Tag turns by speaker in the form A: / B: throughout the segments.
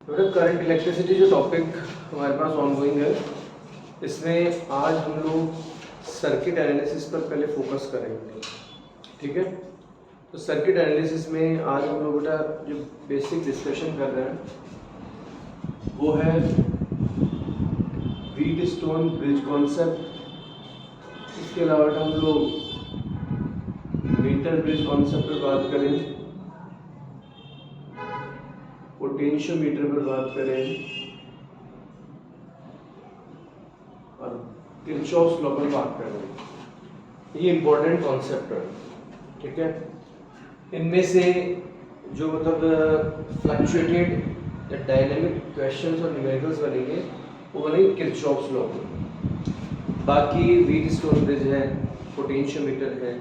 A: तो current electricity जो topic हमारे पास ऑनगोइंग है, इसमें आज हम लोग सर्किट एनालिसिस पर पहले फोकस करेंगे। ठीक है, तो सर्किट एनालिसिस में आज हम लोग बेटा जो बेसिक डिस्कशन कर रहे हैं वो है व्हीटस्टोन ब्रिज कॉन्सेप्ट। इसके अलावा हम लोग मीटर ब्रिज कॉन्सेप्ट पर बात करें, पोटेंशियोमीटर पर बात करें और किरचॉफ्स लॉ पर बात करें। ये इंपॉर्टेंट कॉन्सेप्ट है। ठीक है, इनमें से जो मतलब फ्लक्चुएटेड या डायनेमिक क्वेश्चंस और न्यूमेरिकल्स बनेंगे वो बनेंगे किरचॉफ्स लॉ पर। बाकी व्हीटस्टोन ब्रिज है, पोटेंशियोमीटर है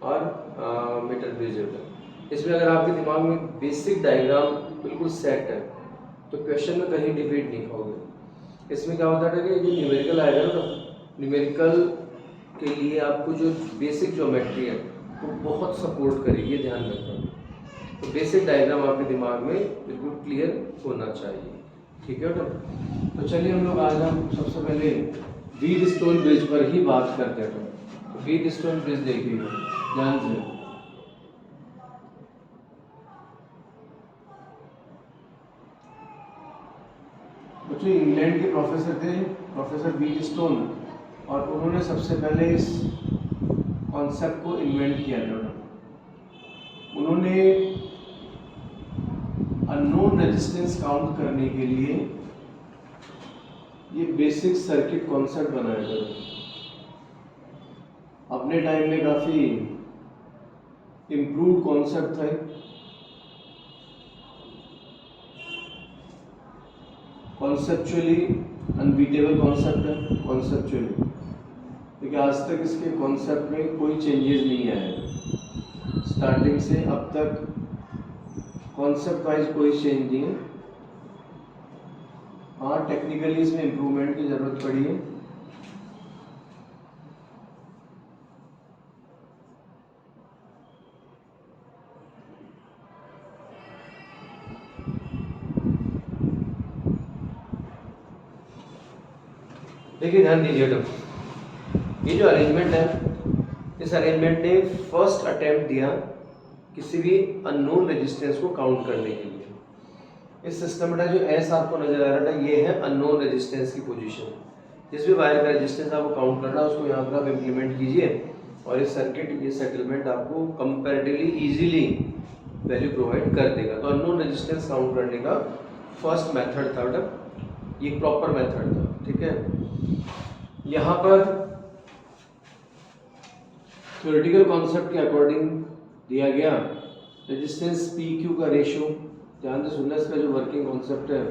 A: और मीटर ब्रिज है। इसमें अगर आपके दिमाग में बेसिक डायग्राम बिल्कुल सेट है तो क्वेश्चन में कहीं डिबेट नहीं खाओगे। इसमें क्या होता है कि जो न्यूमेरिकल आएगा ना, न्यूमेरिकल के लिए आपको जो बेसिक ज्योमेट्री है वो बहुत सपोर्ट करेगी, ये ध्यान रखना। तो बेसिक डायग्राम आपके दिमाग में बिल्कुल क्लियर होना चाहिए। ठीक है बेटा, तो चलिए हम लोग आज हम सबसे पहले व्हीटस्टोन ब्रिज पर ही बात करते हैं। तो व्हीटस्टोन ब्रिज देखिएगा ध्यान से। बच्चों इंग्लैंड के प्रोफेसर थे, प्रोफेसर व्हीटस्टोन, और उन्होंने सबसे पहले इस कॉन्सेप्ट को इन्वेंट किया था। उन्होंने अननोन रेजिस्टेंस काउंट करने के लिए ये बेसिक सर्किट कॉन्सेप्ट बनाया था। अपने टाइम में काफ़ी इम्प्रूव्ड कॉन्सेप्ट था। कॉन्सेप्चुअली अनबीटेबल कॉन्सेप्ट है, कॉन्सेप्चुअली, क्योंकि आज तक इसके कॉन्सेप्ट में कोई चेंजेस नहीं आए। स्टार्टिंग से अब तक कॉन्सेप्ट वाइज कोई चेंज नहीं है। हाँ, टेक्निकली इसमें इम्प्रूवमेंट की ज़रूरत पड़ी है। देखिए ध्यान दीजिए, तो ये जो अरेंजमेंट है, इस अरेंजमेंट ने फर्स्ट अटेम्प्ट दिया किसी भी अननोन रेजिस्टेंस को काउंट करने के लिए। इस सिस्टम में जो एस आपको नजर आ रहा था, ये है अननोन रेजिस्टेंस की पोजीशन। जिस भी वायर का रेजिस्टेंस आपको काउंट करना है उसको यहाँ पर आप इम्प्लीमेंट कीजिए और ये सर्किट, ये सेटलमेंट आपको कंपैरेटिवली इजीली वैल्यू प्रोवाइड कर देगा। तो अननोन रेजिस्टेंस काउंट करने का फर्स्ट मेथड था, ये प्रॉपर मेथड था। ठीक है, यहाँ पर थ्योरेटिकल कॉन्सेप्ट के अकॉर्डिंग दिया गया रेजिस्टेंस पी क्यू का रेशियो, ध्यान से सुनना, इसका जो वर्किंग कॉन्सेप्ट है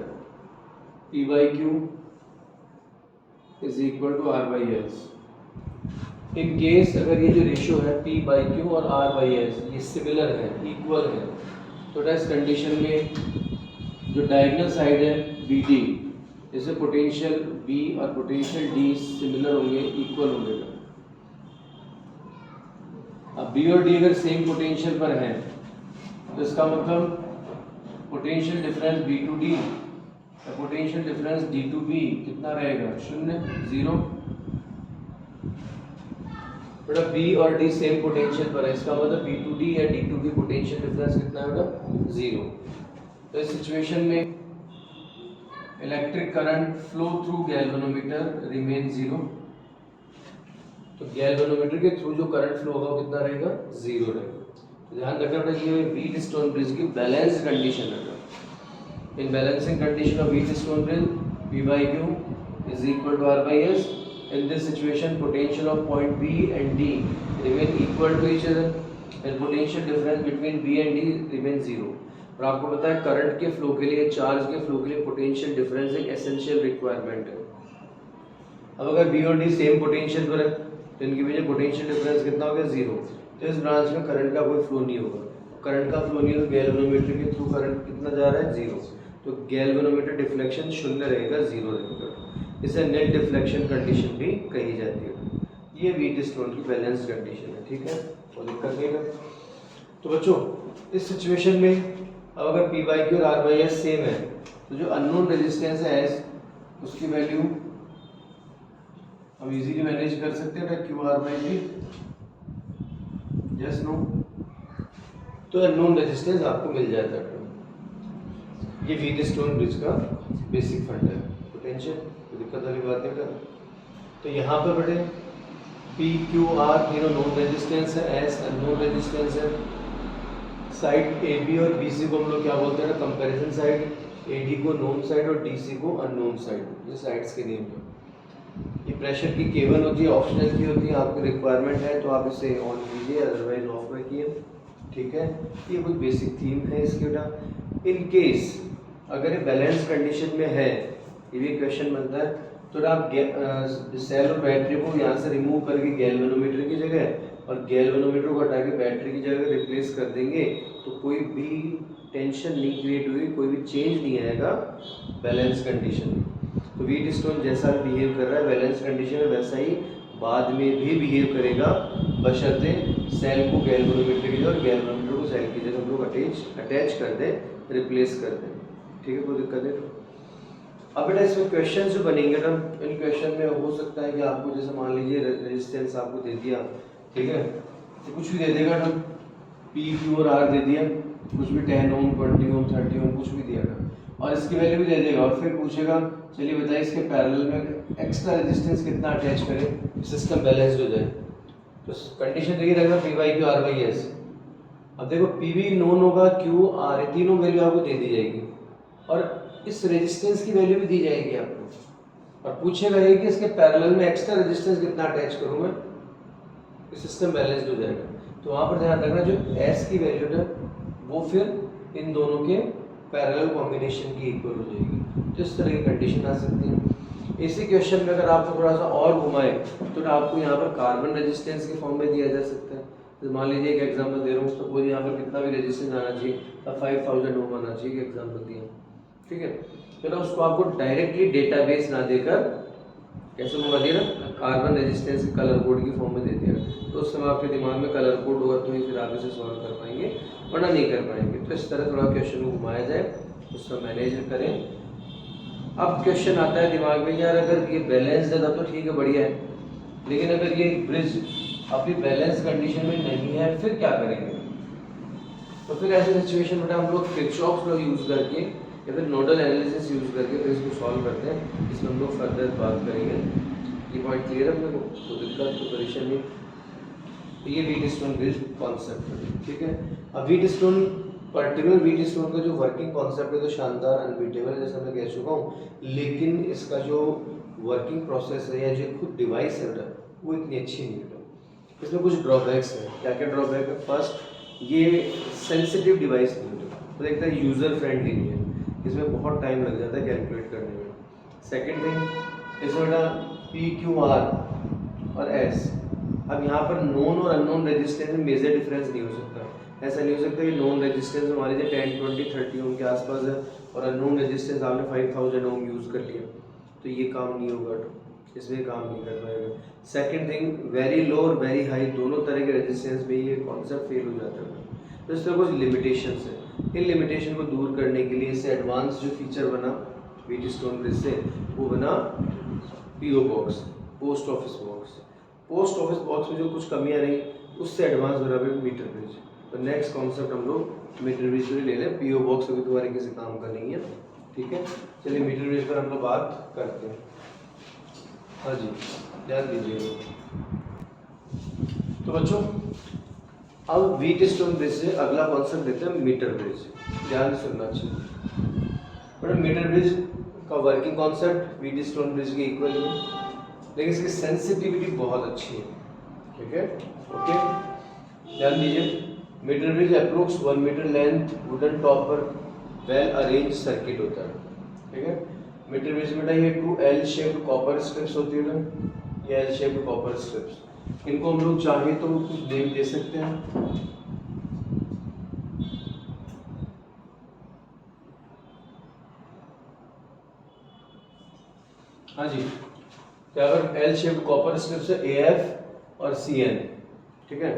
A: P by Q is equal to R by S. In case अगर ये जो रेशियो है पी बाई क्यू और आर बाई एस ये सिमिलर है, इक्वल है, तो इस कंडीशन में जो डायगोनल साइड है बी डी, जैसे पोटेंशियल बी और पोटेंशियल डी सिमिलर होंगे, इक्वल होंगे। अब बी और डी अगर सेम पोटेंशियल पर है तो इसका मतलब potential difference B to D या potential difference D to B कितना रहेगा? 0, 0। बेटा बी और डी सेम पोटेंशियल पर है, इसका मतलब बी टू डी या D to B potential difference कितना है बेटा? 0। तो इस सिचुएशन में electric current flow through galvanometer remain 0। तो गैल्वेनोमीटर के थ्रू जो करंट फ्लो होगा वो कितना रहेगा? 0 रहेगा। तो ध्यान रखना पड़ेगा कि ये व्हीटस्टोन ब्रिज की बैलेंस कंडीशन है। In balancing condition of Wheatstone bridge P by Q is equal to R by S. In this situation, potential of point B and D remain equal to each other, and potential difference between B and D remain 0. और आपको पता है current के flow के लिए, charge के flow के लिए पोटेंशियल डिफरेंस एक एसेंशियल रिक्वायरमेंट है। अब अगर B और D सेम पोटेंशियल पर है तो इनके बीच पोटेंशियल डिफरेंस कितना हो गया? 0। तो इस ब्रांच में करंट का कोई फ्लो नहीं होगा। करंट का फ्लो नहीं है तो गैल्वेनोमीटर के थ्रू करंट कितना जा रहा है? 0। तो गैल्वेनोमीटर डिफ्लेक्शन 0 रहेगा, 0 रहेगा। इसे नेट डिफ्लेक्शन कंडीशन भी कही जाती है। ये व्हीटस्टोन की बैलेंस कंडीशन है। ठीक है, कोई दिक्कत नहीं है। तो बच्चों इस सिचुएशन में अब अगर P बाई क्यू और R बाई एस सेम है तो जो अननोन रेजिस्टेंस है एस, उसकी वैल्यू हम इजीली मैनेज कर सकते हैं Q R by V, yes no. तो अननोन रेजिस्टेंस आपको मिल जाता है। ये व्हीटस्टोन ब्रिज का बेसिक फंड है। पोटेंशियल कोई दिक्कत वाली बात नहीं कर। तो यहाँ पर बटे पी क्यू आर तीनों नोन रेजिस्टेंस है, एस अननोन रेजिस्टेंस है। साइड ए बी और बी सी को हम लोग क्या बोलते हैं, कंपैरिजन साइड, ए डी को नोन साइड और डी सी को अननोन साइड, ये साइड्स के नेम है। ये प्रेशर की केबल होती है, ऑप्शनल की होती है, आपकी रिक्वायरमेंट है तो आप इसे ऑन कीजिए, अदरवाइज ऑफ रखिए, ठीक है। ये कुछ बेसिक थीम है इसके बेटा। इन केस अगर ये बैलेंस कंडीशन में है, ये भी क्वेश्चन बनता है, तो आप सेल और बैटरी को यहाँ से रिमूव करके गैल्वेनोमीटर की जगह और गैल्वेनोमीटर को हटा के बैटरी की जगह रिप्लेस कर देंगे तो कोई भी टेंशन नहीं क्रिएट हुई, कोई भी चेंज नहीं आएगा बैलेंस कंडीशन में। तो व्हीटस्टोन जैसा बिहेव कर रहा है बैलेंस कंडीशन में, वैसा ही बाद में भी बिहेव करेगा, बशर्ते सेल को गैल्वेनोमीटर की जगह और गैल्वेनोमीटर को सेल की जगह हम लोग अटैच कर दें, रिप्लेस कर दें, ठीक है, कोई दिक्कत नहीं। अब बेटा इसमें क्वेश्चन जो बनेंगे ना, इन क्वेश्चन में हो सकता है कि आपको जैसे मान लीजिए रेजिस्टेंस आपको दे दिया, ठीक है, तो कुछ भी दे देगा ना, पी क्यू और आर दे दिया, कुछ भी 10 ओम 20 ओम 30 ओम कुछ भी दिया था, और इसकी वैल्यू भी दे देगा और फिर पूछेगा चलिए बताइए इसके पैरेलल में एक्स्ट्रा रेजिस्टेंस कितना अटैच करें सिस्टम बैलेंस्ड हो जाए। तो कंडीशन देखिए रहेगा P by Q R by S. अब देखो पी वी नोन होगा, क्यू आर, तीनों वैल्यू आपको दे दी जाएगी और इस रेजिस्टेंस की वैल्यू भी दी जाएगी आपको, और पूछेगा ये कि इसके पैरेलल में एक्स्ट्रा रेजिस्टेंस कितना अटैच करूँ मैं, सिस्टम बैलेंस्ड हो जाएगा। तो वहाँ पर ध्यान रखना जो एस की वैल्यू है वो फिर इन दोनों के पैरेलल कॉम्बिनेशन की इक्वल हो जाएगी। तो इस तरह की कंडीशन आ सकती है। इसी क्वेश्चन में अगर आपको थोड़ा सा और घुमाए तो आपको यहाँ पर कार्बन रेजिस्टेंस के फॉर्म में दिया जा सकता है। तो मान लीजिए एक एग्जांपल दे रहा हूँ, सपोज यहाँ पर कितना भी रेजिस्टेंस आना चाहिए, 5000 ओम आना चाहिए, एग्जांपल दिया, ठीक है। तो उसको आपको डायरेक्टली डेटाबेस ना देकर कैसे मंगा दिया ना, कार्बन रेजिस्टेंस के कलर कोड की फॉर्म में दे दिया, तो उस समय आपके दिमाग में कलर कोड होगा तो ही फिर आप इसे सॉल्व कर पाएंगे, वरना नहीं कर पाएंगे। तो इस तरह थोड़ा क्वेश्चन को घुमाया जाए, उसका मैनेज करें। अब क्वेश्चन आता है दिमाग में, यार अगर ये बैलेंस है तो ठीक है, बढ़िया है, लेकिन अगर ये ब्रिज अभी बैलेंस कंडीशन में नहीं है फिर क्या करेंगे। तो फिर ऐसे सिचुएशन में हम लोग किरचॉफ लॉ यूज करके या फिर नोडल एनालिसिस यूज करके फिर इसको सॉल्व करते हैं। इसमें हम लोग फर्दर बात करेंगे। ये पॉइंट क्लियर है अपने को, तो दिक्कत तो परेशानी नहीं। तो ये व्हीटस्टोन ब्रिज कॉन्सेप्ट है, ठीक है। अब व्हीटस्टोन पर्टिकुलर व्हीटस्टोन का जो वर्किंग कॉन्सेप्ट है तो शानदार अनबीटेबल है, जैसा मैं कह चुका हूँ, लेकिन इसका जो वर्किंग प्रोसेस है या जो खुद डिवाइस है वो इतनी अच्छी नहीं है। इसमें कुछ ड्रॉबैक्स हैं। क्या क्या ड्रॉबैक है? फर्स्ट, ये सेंसिटिव डिवाइस नहीं है, तो एक तरह यूज़र फ्रेंडली नहीं है, इसमें बहुत टाइम लग जाता है कैलकुलेट करने में। सेकेंड थिंग, इसमें बेटा पी क्यू आर और एस, अब यहाँ पर नॉन और अननोन रेजिस्टेंस में मेजर डिफरेंस नहीं हो सकता। ऐसा नहीं हो सकता कि नॉन रेजिस्टेंस मान लीजिए 10, 20, 30 ओम के आसपास है और अननोन रेजिस्टेंस आपने 5000 ओम यूज़ कर लिया, तो ये काम नहीं होगा, इसमें काम नहीं कर पाएगा। सेकेंड थिंग, वेरी लो और वेरी हाई दोनों तरह के रेजिस्टेंस में ये कॉन्सेप्ट फेल हो जाता है। तो इसमें कुछ लिमिटेशंस है। इन लिमिटेशन को दूर करने के लिए इससे एडवांस जो फीचर बना व्हीटस्टोन ब्रिज से, वो बना PO box, post office box. Post office box में जो कुछ कमियां रही उससे एडवांस बना फिर मीटर ब्रिज। तो नेक्स्ट कॉन्सेप्ट हम लोग मीटर ब्रिज पे ले लें, पीओ बॉक्स अभी दोबारा किसी काम का नहीं है, ठीक है। चलिए मीटर ब्रिज पर हम लोग बात करते हैं। हाँ जी, ध्यान दीजिएगा। तो बच्चों अब व्हीटस्टोन ब्रिज से अगला कॉन्सेप्ट देते हैं मीटर ब्रिज। ध्यान से सुनना चाहिए। बट मीटर ब्रिज का वर्किंग कॉन्सेप्ट व्हीटस्टोन ब्रिज के इक्वल है, लेकिन इसकी सेंसिटिविटी बहुत अच्छी है, ठीक है, ओके। ध्यान दीजिए, metre bridge approx 1 metre length wooden top पर वेल अरेंज सर्किट होता है, ठीक है। मीटर ब्रिज में ये 2 एल शेप्ड कॉपर स्ट्रिप्स होती है ना, ये एल शेप्ड कॉपर स्ट्रिप्स, इनको हम लोग चाहे तो कुछ नेम दे सकते हैं। हाँ जी, क्या अगर एल शेप्ड कॉपर स्ट्रिप्स है AF और CN, ठीक है,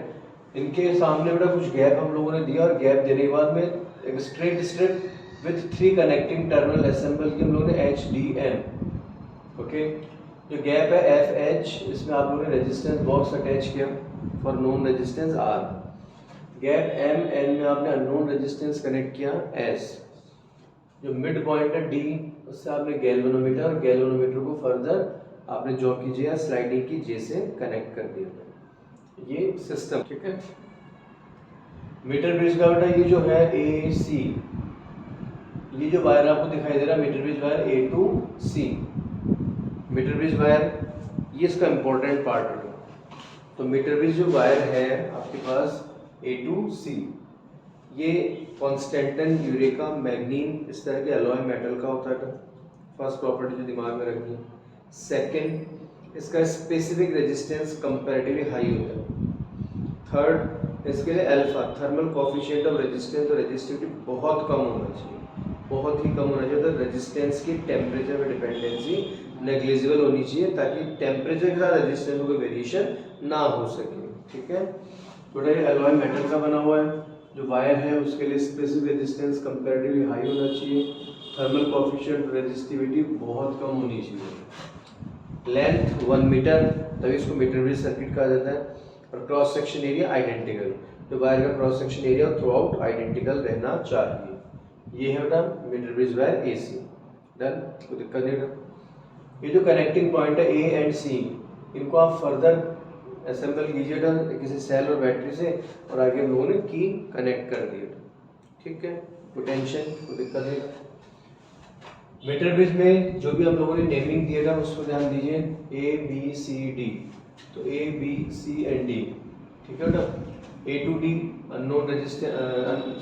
A: इनके सामने बेटा कुछ गैप हम लोगों ने दिया और गैप देने के बाद में एक straight strip with 3 connecting terminal assemble की हम लोगों ने HDM। ओके, जो गैप है FH, इसमें आप लोगों ने रेजिस्टेंस बॉक्स अटैच किया for known resistance R। Gap MN में आपने अननोन रेजिस्टेंस कनेक्ट किया S। जो मिड पॉइंट है D, उससे आपने गैल्वेनोमीटर और गैल्वेनोमीटर को फर्दर आपने जॉ की J या स्लाइडिंग की J से कनेक्ट कर दिया। ये सिस्टम, ठीक है। मीटर ब्रिज का बेटा ये जो है AC, ये जो वायर आपको दिखाई दे रहा है metre bridge wire A to C, metre bridge wire, ये इसका इंपॉर्टेंट पार्ट है। तो मीटर ब्रिज जो वायर है आपके पास A to C, ये कॉन्स्टेंटन, यूरेका, मैग्नीन, इस तरह के अलॉय मेटल का होता है। फर्स्ट प्रॉपर्टी जो दिमाग में रखनी है। सेकंड, इसका स्पेसिफिक रेजिस्टेंस कंपैरेटिवली हाई होता है। थर्ड, इसके लिए alpha, thermal coefficient of resistance और रेजिस्टिविटी बहुत कम होना चाहिए, बहुत ही कम होना चाहिए। तो रेजिस्टेंस की टेम्परेचर में डिपेंडेंसी नेग्लिजिबल होनी चाहिए, ताकि टेम्परेचर के साथ रेजिस्टेंस में कोई वेरिएशन ना हो सके, ठीक है। थोड़ा ये अलॉय मेटल का बना हुआ है। जो वायर है उसके लिए स्पेसिफिक रेजिस्टेंस कंपैरेटिवली हाई होना चाहिए, थर्मल कोफिशिएंट रेजिस्टिविटी बहुत कम होनी चाहिए। लेंथ 1 मीटर, तभी इसको मीटर ब्रिज सर्किट कहा जाता है। और क्रॉस सेक्शन एरिया आइडेंटिकल, तो वायर का cross section area throughout identical रहना चाहिए। ये है बेटा metre bridge wire AC। Done, कोई दिक्कत नहीं। ये जो कनेक्टिंग पॉइंट है A एंड C, इनको आप फर्दर असेंबल कीजिएगा किसी सेल और बैटरी से, और आगे हम लोगों ने की कनेक्ट कर दिए, ठीक है। पोटेंशियल, कोई दिक्कत नहीं। मीटर ब्रिज में जो भी हम लोगों ने नेमिंग दिएगा उसको ध्यान दीजिए, ABCD, तो ABC and D, ठीक है बेटा। A to D unknown resistance,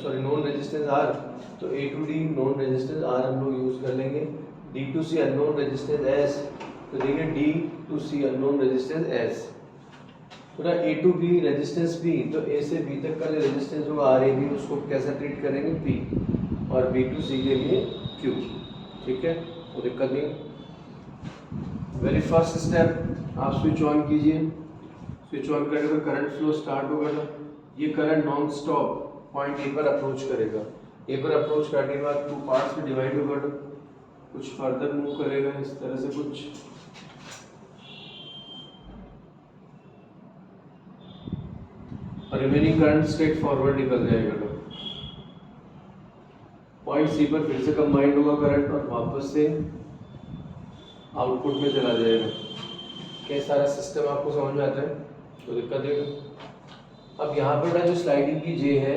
A: sorry known resistance R, तो A to D known resistance R हम लोग यूज कर लेंगे। D to C unknown resistance S, तो देखिए D to C unknown resistance S। पूरा A to B resistance P, तो A से B तक का जो रेजिस्टेंस होगा RAB, उसको कैसा ट्रीट करेंगे P, और B to C के लिए Q, ठीक है, कोई दिक्कत नहीं। वेरी फर्स्ट स्टेप, आप स्विच ऑन कीजिए। स्विच ऑन करने पर करंट फ्लो स्टार्ट होगा ना। ये current non stop point A पर अप्रोच करेगा। A पर अप्रोच करने के बाद 2 पार्ट्स में डिवाइड होगा, कुछ फर्दर मूव करेगा इस तरह से कुछ, और रिमेनिंग करंट स्ट्रेट फॉरवर्ड निकल जाएगा। पॉइंट C पर फिर से कंबाइंड होगा करंट, और वापस से आउटपुट में चला जाएगा। क्या सारा सिस्टम आपको समझ में आता है? तो दिक्कत है। अब यहाँ पर जो स्लाइडिंग की J है,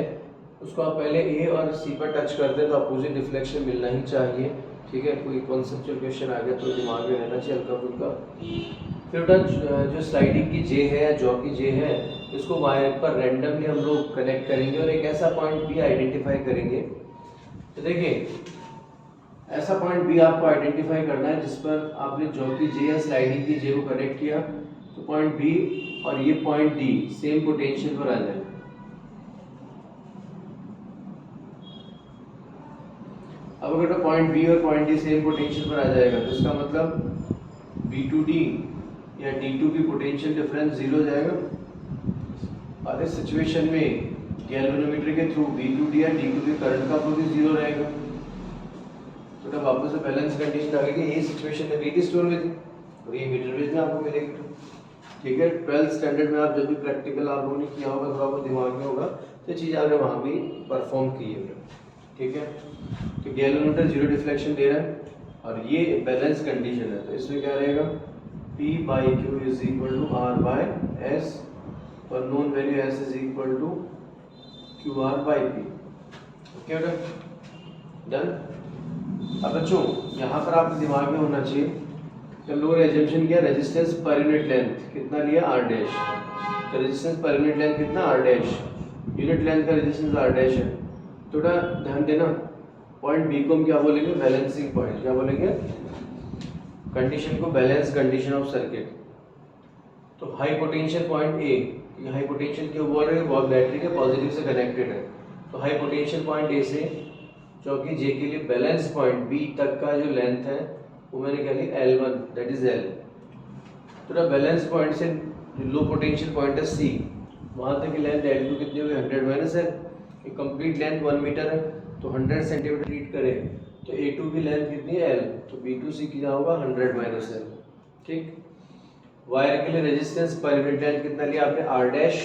A: उसको आप पहले A और C पर टच करते हैं तो अपोजिट डिफ्लेक्शन मिलना ही चाहिए, ठीक है। कोई कॉन्सेप्चुअल क्वेश्चन आ गया तो दिमाग में रहना चाहिए हल्का फुल्का। फिर बेटा जो स्लाइडिंग की J है या जॉ की J है, इसको वायर पर रैंडमली हम लोग कनेक्ट करेंगे और एक ऐसा पॉइंट भी आइडेंटिफाई करेंगे। तो देखिए, ऐसा पॉइंट भी आपको आइडेंटिफाई करना है जिस पर आपने जॉ की J या स्लाइडिंग की J को कनेक्ट किया, तो पॉइंट B और ये पॉइंट D सेम पोटेंशियल पर आ जाए। अब अगर पॉइंट B और पॉइंट D सेम पोटेंशियल पर आ जाएगा तो इसका मतलब B to D या D to B potential difference 0 हो जाएगा। और इस सिचुएशन में गैल्वेनोमीटर के थ्रू B to D या D to B करंट का फ्लो भी 0 रहेगा। तो तब वापस से बैलेंस कंडीशन आ गई। ये सिचुएशन में B की स्टोर में थी और ये मीटर ब्रिज में आपको मिलेगी, ठीक है। 12th स्टैंडर्ड में आप जब भी प्रैक्टिकल आप लोगों ने किया होगा, थोड़ा बहुत दिमाग में होगा, तो चीज़ आपने वहाँ भी परफॉर्म की है, ठीक है। तो गैल्वेनोमीटर 0 डिफ्लेक्शन दे रहा है और ये बैलेंस कंडीशन है, तो इसमें क्या रहेगा, P by Q is equal to R by S, और known value S is equal to QR by P। Okay बेटा, डन। अब बच्चों यहाँ पर आपके दिमाग में होना चाहिए कि हम लोगों ने एजम्पशन किया रेजिस्टेंस पर यूनिट लेंथ कितना लिया, R डैश। तो रेजिस्टेंस पर यूनिट लेंथ कितना, R डैश। यूनिट लेंथ का रेजिस्टेंस R डैश है। थोड़ा ध्यान देना, पॉइंट B को हम क्या बोलेंगे, बैलेंसिंग पॉइंट। क्या बोलेंगे, कंडीशन को बैलेंस कंडीशन ऑफ सर्किट। तो हाई पोटेंशियल पॉइंट A, ये हाई पोटेंशियल क्यों बोल रहे हैं, वो बैटरी के पॉजिटिव से कनेक्टेड है। तो हाई पोटेंशियल पॉइंट A से चौकी J के लिए बैलेंस पॉइंट B तक का जो लेंथ है वो मैंने क्या लिया, L1, दैट इज L। तो बैलेंस पॉइंट से लो पोटेंशियल पॉइंट है C, वहाँ तक की लेंथ L2 कितनी होगी, 100 minus L। Complete length 1 metre है, तो 100 सेंटीमीटर ट्रीट करें तो A2 की लेंथ कितनी है L, तो B2C कितना होगा 100 माइनस L। ठीक, वायर के लिए रेजिस्टेंस पर यूनिट लेंथ कितना लिया आपने R डैश,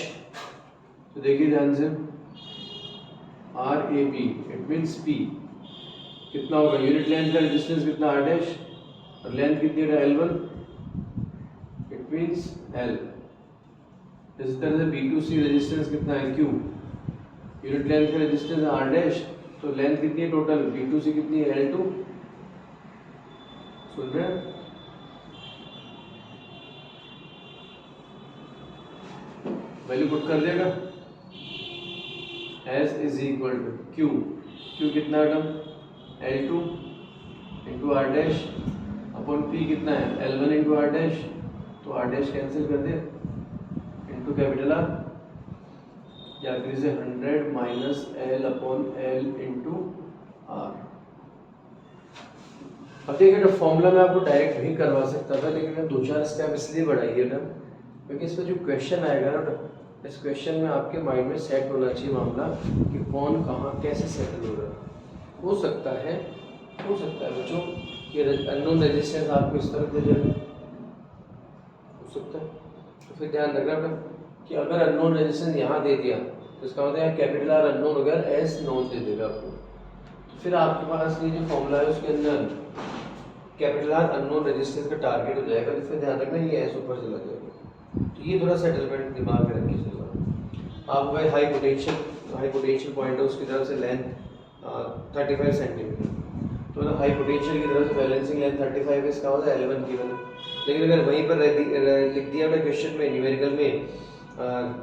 A: तो देखिए ध्यान से RAP इट मींस P कितना होगा, यूनिट लेंथ का रेजिस्टेंस कितना R डैश और लेंथ कितनी है L1 इट मींस L। इस तरह से B2C रेजिस्टेंस कितना है Q, यूनिट लेंथ का रेजिस्टेंस है R डैश, तो लेंथ कितनी है टोटल B2C कितनी है L2, सुन रहे हैं, वैल्यू पुट कर देगा S is equal to Q कितना है term L2 into R dash upon P कितना है L1 इंटू R डैश, तो R डैश कैंसिल कर दे इंटू कैपिटल R, या फिर इसे 100 minus L upon L into R। अब देखिए फॉर्मूला में आपको डायरेक्ट नहीं करवा सकता था, लेकिन मैं 2-4 स्टेप इसलिए बढ़ाइए ना क्योंकि इसमें जो क्वेश्चन आएगा ना, इस क्वेश्चन में आपके माइंड में सेट होना चाहिए मामला कि कौन कहाँ कैसे सेटल हो रहा है। हो सकता है बच्चों कि अननोन रेजिस्टेंस आपको इस तरफ दे जाए, हो सकता है, तो फिर ध्यान रखना बेटा कि अगर अननोन रेजिस्टेंस यहाँ दे दिया तो इसका मतलब है कैपिटल R अननोन हो गया, एस नोन दे देगा आपको, तो फिर आपके पास ये जो फॉर्मूला है उसके अंदर कैपिटल R अननोन रेजिस्टेंस का टारगेट हो जाएगा, तो फिर ध्यान रखना ये एस ऊपर चला जाएगा। तो ये थोड़ा सेटलमेंट दिमाग में रखिए चलना। आप भाई हाई पोटेंशियल पॉइंट है उसकी तरफ से लेंथ 35 सेंटीमीटर, तो मतलब हाई पोटेंशियल की तरफ से बैलेंसिंग लेंथ 35 है, इसका होता है L1 की वैल्यू। लेकिन अगर वहीं पर लिख दिया हमने क्वेश्चन में न्यूमेरिकल में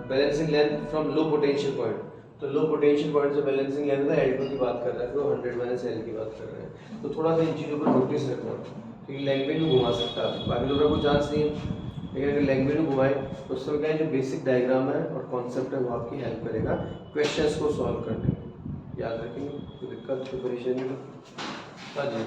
A: balancing length from low potential point, तो लो पोटेंशियल पॉइंट से बैलेंसिंग लेंथ है L2 की बात कर रहा है, तो 100 माइनस L की बात कर रहे हैं। तो थोड़ा सा इन चीज़ों पर नोटिस रखना, क्योंकि लैंग्वेज में घुमा सकता है, बाकी लोगों को चांस नहीं है, लेकिन अगर लैंग्वेज में घुमाए तो उससे क्या है जो बेसिक डायग्राम है और कॉन्सेप्ट है वो आपकी हेल्प करेगा क्वेश्चंस को सॉल्व करने में। याद रखेंगे, कोई दिक्कत कोई परेशानी नहीं। हाँ जी।